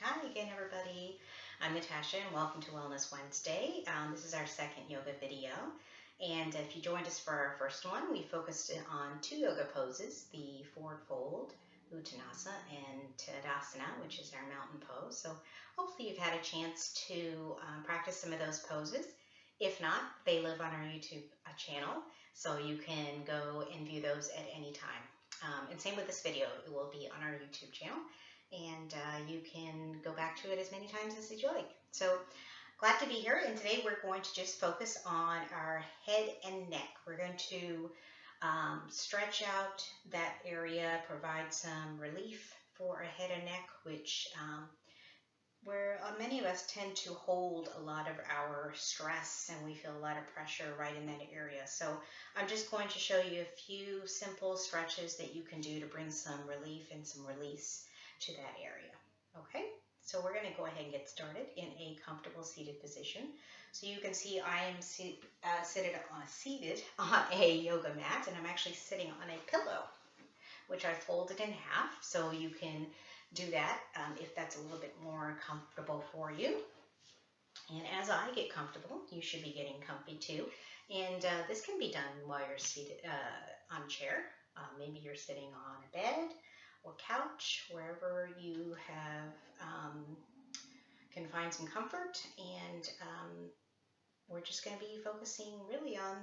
Hi again, everybody. I'm Natasha, and welcome to Wellness Wednesday. This is our second yoga video. And if you joined us for our first one, we focused on two yoga poses, the forward fold, Uttanasana, and Tadasana, which is our mountain pose. So hopefully you've had a chance to practice some of those poses. If not, they live on our YouTube channel, so you can go and view those at any time. And same with this video, it will be on our YouTube channel, and you can go back to it as many times as you like. So glad to be here, and today we're going to just focus on our head and neck. We're going to stretch out that area, provide some relief for our head and neck, which where many of us tend to hold a lot of our stress, and we feel a lot of pressure right in that area. So I'm just going to show you a few simple stretches that you can do to bring some relief and some release to that area. Okay, so we're going to go ahead and get started in a comfortable seated position. So you can see I am seated on a yoga mat, and I'm actually sitting on a pillow, which I folded in half, so you can do that if that's a little bit more comfortable for you. And as I get comfortable, you should be getting comfy too. And this can be done while you're seated on a chair. Maybe you're sitting on a bed or couch, wherever you have can find some comfort. And we're just going to be focusing really on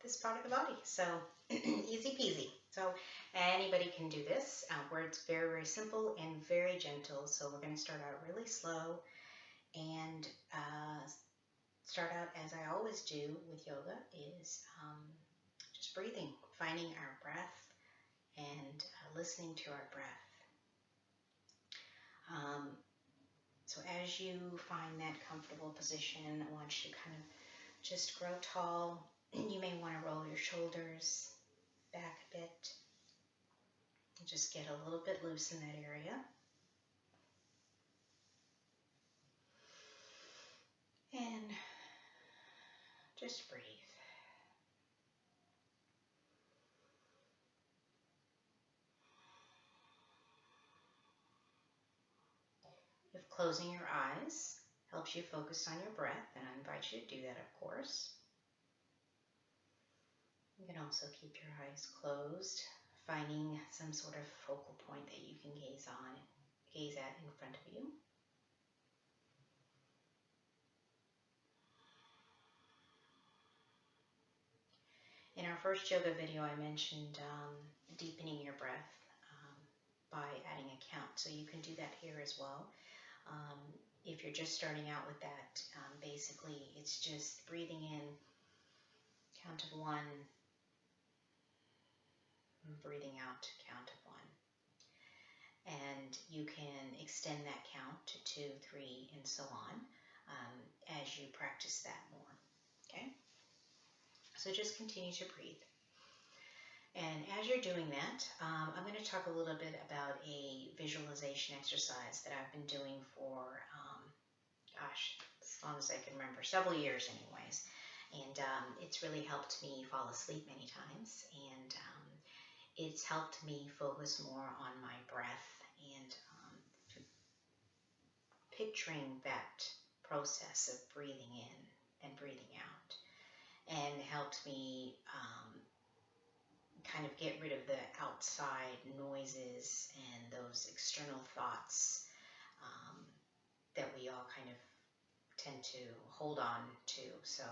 this part of the body. So easy peasy. So anybody can do this, where it's very, very simple and very gentle. So we're going to start out really slow and start out, as I always do with yoga, is just breathing, finding our breath and listening to our breath. So as you find that comfortable position, I want you to kind of just grow tall. You may want to roll your shoulders back a bit. Just get a little bit loose in that area. And just breathe. If closing your eyes helps you focus on your breath, then I invite you to do that, of course. You can also keep your eyes closed, finding some sort of focal point that you can gaze at in front of you. In our first yoga video, I mentioned deepening your breath by adding a count. So you can do that here as well. If you're just starting out with that, basically it's just breathing in, count of 1, and breathing out, count of 1. And you can extend that count to 2, 3, and so on as you practice that more. Okay? So just continue to breathe. And as you're doing that, I'm going to talk a little bit about a visualization exercise that I've been doing for, as long as I can remember, several years anyways. And it's really helped me fall asleep many times. And it's helped me focus more on my breath and picturing that process of breathing in and breathing out. And helped me kind of get rid of the outside noises and those external thoughts that we all kind of tend to hold on to. So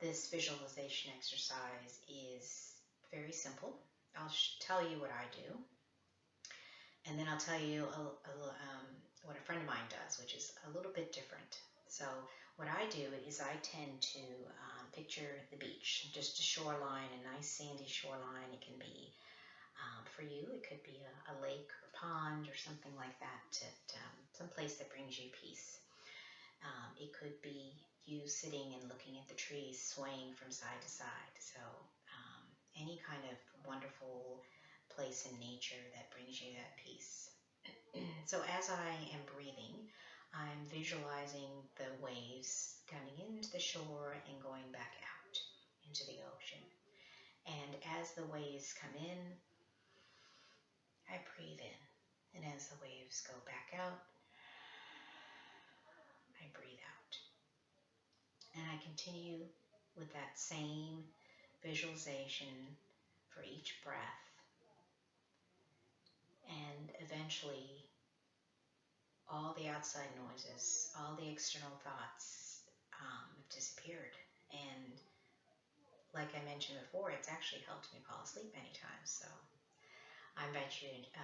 this visualization exercise is very simple. I'll tell you what I do, and then I'll tell you what a friend of mine does, which is a little bit different. So what I do is I tend to picture the beach, just a shoreline, a nice sandy shoreline. It can be, for you, it could be a lake or pond or something like that, some place that brings you peace. It could be you sitting and looking at the trees swaying from side to side. So any kind of wonderful place in nature that brings you that peace. So as I am breathing, I'm visualizing the waves coming into the shore and going back out into the ocean. And as the waves come in, I breathe in. And as the waves go back out, I breathe out. And I continue with that same visualization for each breath. And eventually, all the outside noises, all the external thoughts have disappeared. And like I mentioned before, it's actually helped me fall asleep many times. So I invite you to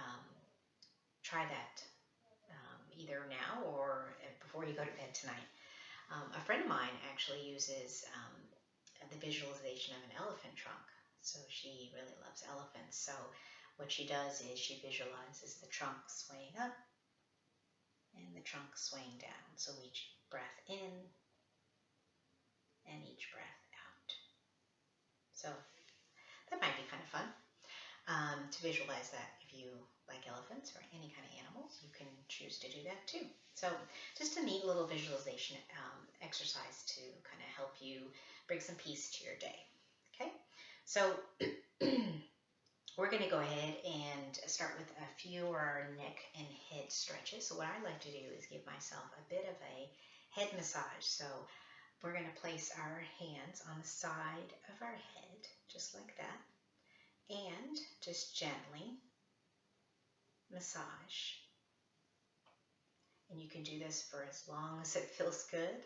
try that either now or before you go to bed tonight. A friend of mine actually uses the visualization of an elephant trunk. So she really loves elephants. So what she does is she visualizes the trunk swaying up and the trunk swaying down. So each breath in and each breath out. So that might be kind of fun to visualize that. If you like elephants or any kind of animals, you can choose to do that too. So just a neat little visualization exercise to kind of help you bring some peace to your day. Okay, so we're going to go ahead and start with a few of our neck and head stretches. So what I like to do is give myself a bit of a head massage. So we're going to place our hands on the side of our head, just like that, and just gently massage. And you can do this for as long as it feels good.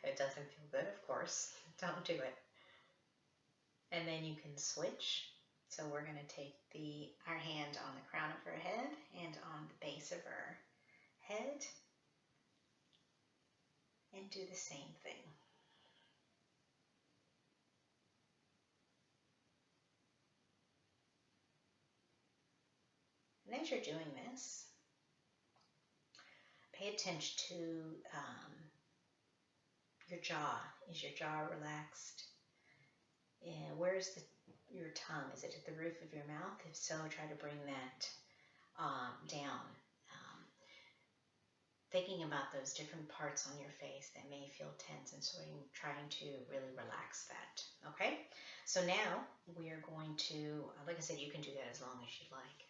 If it doesn't feel good, of course, don't do it. And then you can switch. So we're going to take our hand on the crown of our head and on the base of our head and do the same thing. And as you're doing this, pay attention to your jaw. Is your jaw relaxed? And where's your tongue? Is it at the roof of your mouth? If so, try to bring that down. Thinking about those different parts on your face that may feel tense, and so I'm trying to really relax that. Okay, so now we are going to, like I said, you can do that as long as you like,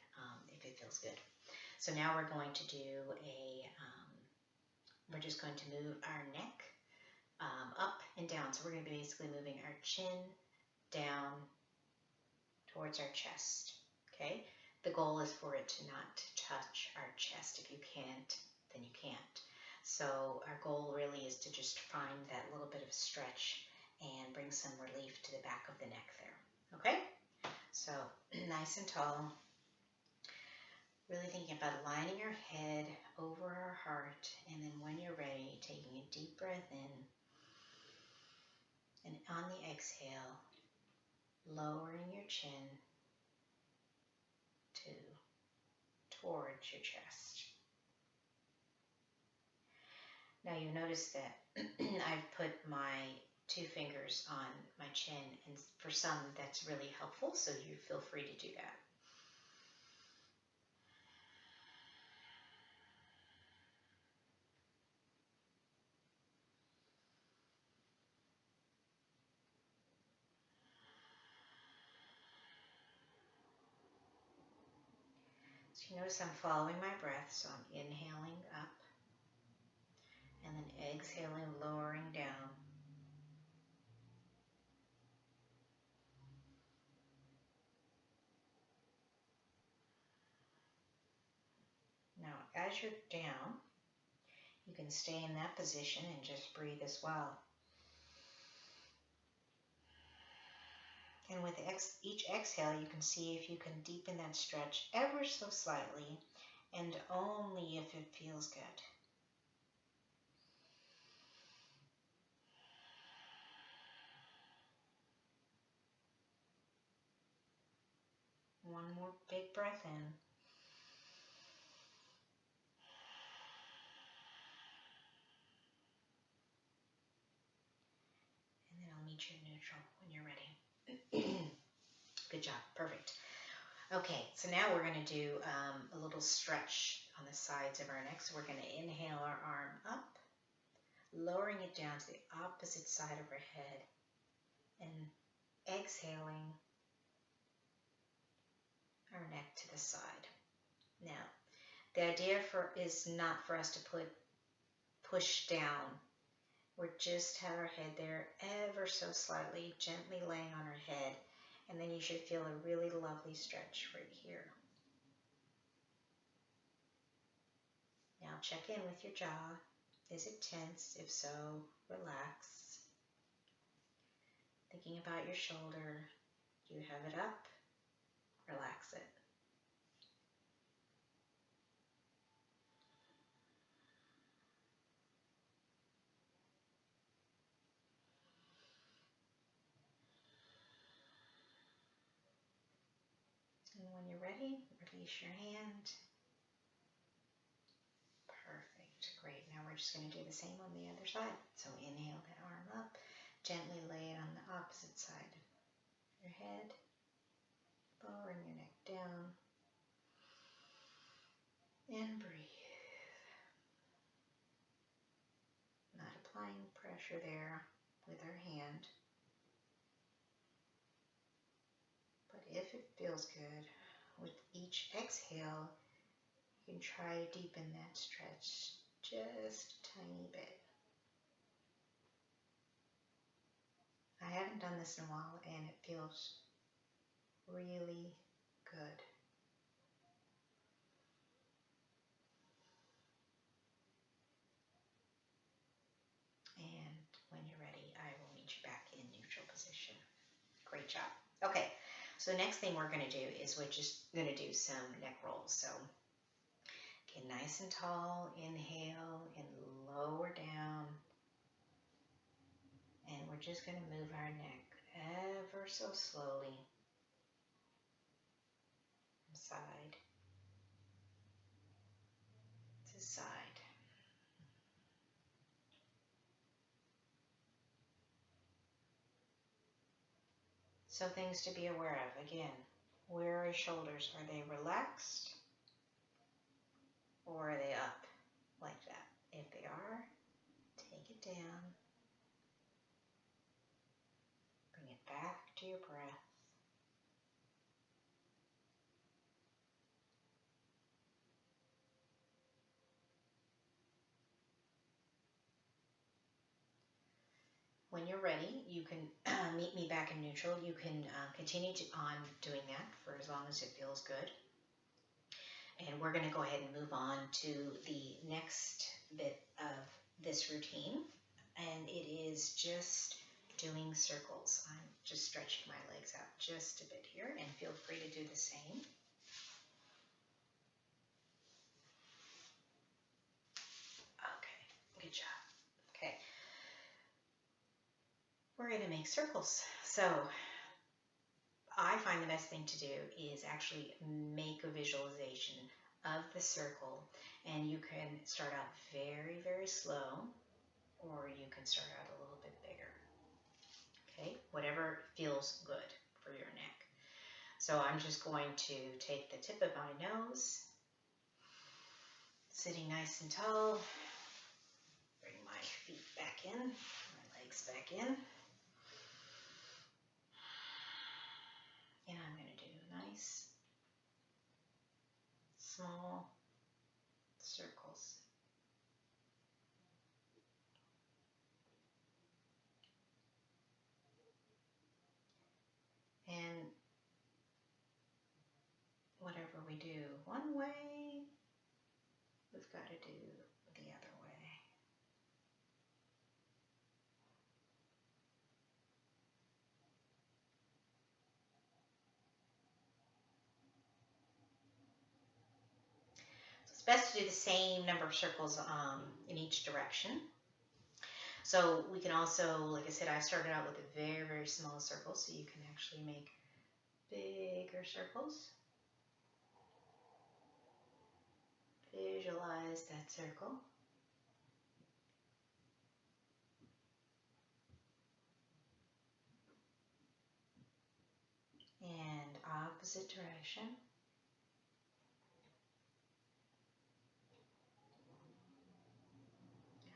if it feels good. So now we're going to do we're just going to move our neck up and down. So we're going to be basically moving our chin down towards our chest. Okay, the goal is for it to not touch our chest. If you can't, then you can't. So our goal really is to just find that little bit of stretch and bring some relief to the back of the neck there. Okay, so nice and tall. Really thinking about aligning our head over our heart, and then when you're ready, taking a deep breath in, and on the exhale, lowering your chin towards your chest. Now you notice that I've put my 2 fingers on my chin, and for some that's really helpful, so you feel free to do that. So you notice I'm following my breath, so I'm inhaling up and then exhaling, lowering down. Now, as you're down, you can stay in that position and just breathe as well. And with each exhale, you can see if you can deepen that stretch ever so slightly, and only if it feels good. One more big breath in. And then I'll meet you at neutral when you're ready. Good job. Perfect. Okay, so now we're going to do a little stretch on the sides of our neck. So we're going to inhale our arm up, lowering it down to the opposite side of our head, and exhaling our neck to the side. Now, The idea is not for us to push down. We're just have our head there ever so slightly, gently laying on our head. And then you should feel a really lovely stretch right here. Now check in with your jaw. Is it tense? If so, relax. Thinking about your shoulder. Do you have it up? Relax it. And when you're ready, release your hand. Perfect. Great. Now we're just going to do the same on the other side. So inhale that arm up. Gently lay it on the opposite side of your head. Lowering your neck down. And breathe. Not applying pressure there with our hand. But if it feels good, with each exhale, you can try to deepen that stretch just a tiny bit. I haven't done this in a while and it feels really good. And when you're ready, I will meet you back in neutral position. Great job. Okay, so the next thing we're going to do is we're just going to do some neck rolls. So get nice and tall, inhale and lower down. And we're just going to move our neck ever so slowly from side to side. So things to be aware of. Again, where are your shoulders? Are they relaxed or are they up like that? If they are, take it down. Bring it back to your breath. When you're ready, you can meet me back in neutral. You can continue on doing that for as long as it feels good. And we're going to go ahead and move on to the next bit of this routine. And it is just doing circles. I'm just stretching my legs out just a bit here, and feel free to do the same. Okay, good job. Okay. We're going to make circles. So I find the best thing to do is actually make a visualization of the circle, and you can start out very, very slow, or you can start out a little bit bigger. Okay, whatever feels good for your neck. So I'm just going to take the tip of my nose, sitting nice and tall, bring my feet back in, my legs back in. And I'm going to do nice, small circles. And whatever we do one way, we've got to do the other way. So it's best to do the same number of circles in each direction. So we can also, like I said, I started out with a very, very small circle, so you can actually make bigger circles. Visualize that circle. And opposite direction.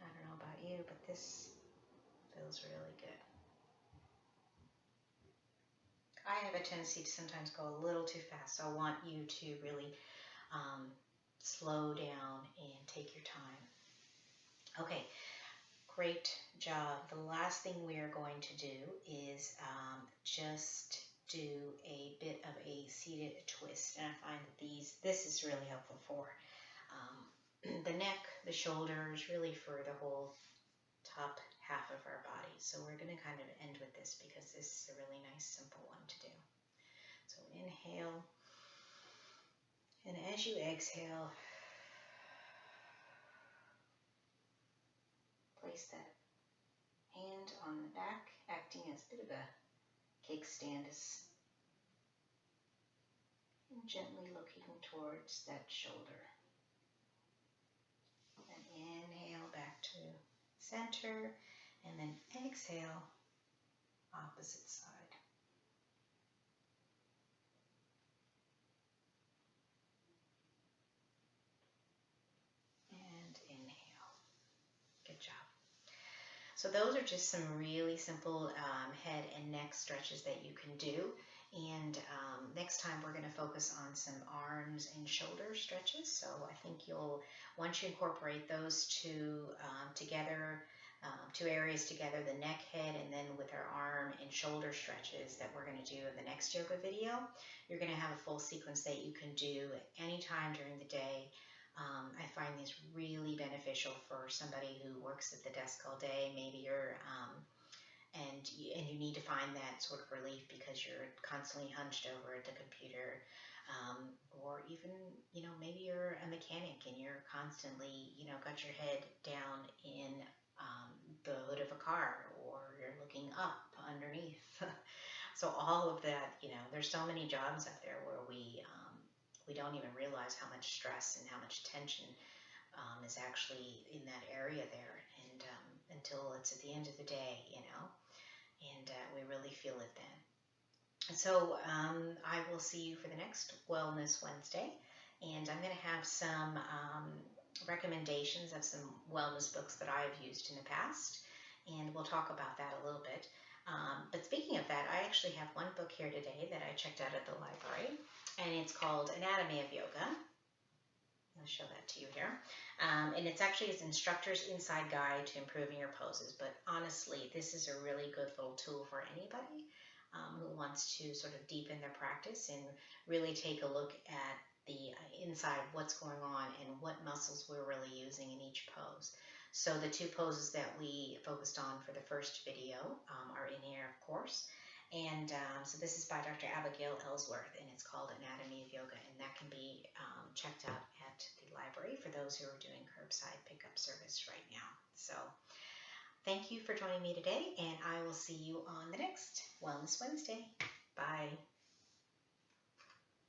I don't know about you, but this feels really good. I have a tendency to sometimes go a little too fast, so I want you to really slow down and take your time. Okay, great job. The last thing we are going to do is just do a bit of a seated twist. And I find that this is really helpful for the neck, the shoulders, really for the whole top half of our body. So we're going to kind of end with this because this is a really nice, simple one to do. So inhale, and as you exhale, place that hand on the back, acting as a bit of a kickstand, and gently looking towards that shoulder. And inhale back to center, and then exhale, opposite side. And inhale. Good job. So those are just some really simple head and neck stretches that you can do. And next time we're going to focus on some arms and shoulder stretches. So I think once you incorporate those two together, two areas together, the neck, head, and then with our arm and shoulder stretches that we're going to do in the next yoga video, you're going to have a full sequence that you can do anytime during the day. I find these really beneficial for somebody who works at the desk all day. Maybe you're and you need to find that sort of relief because you're constantly hunched over at the computer, or even maybe you're a mechanic and you're constantly got your head down in the hood of a car, or you're looking up underneath. So all of that, there's so many jobs out there where we don't even realize how much stress and how much tension is actually in that area there, and until it's at the end of the day, and we really feel it then. So I will see you for the next Wellness Wednesday, and I'm going to have some recommendations of some wellness books that I've used in the past, and we'll talk about that a little bit. But speaking of that, I actually have one book here today that I checked out at the library, and it's called Anatomy of Yoga. I'll show that to you here. And it's actually an instructor's inside guide to improving your poses. But honestly, this is a really good little tool for anybody who wants to sort of deepen their practice and really take a look at the inside of what's going on and what muscles we're really using in each pose. So the two poses that we focused on for the first video are in here, of course. And so this is by Dr. Abigail Ellsworth, and it's called Anatomy of Yoga, and that can be checked out at the library for those who are doing curbside pickup service right now. So thank you for joining me today, and I will see you on the next Wellness Wednesday. Bye.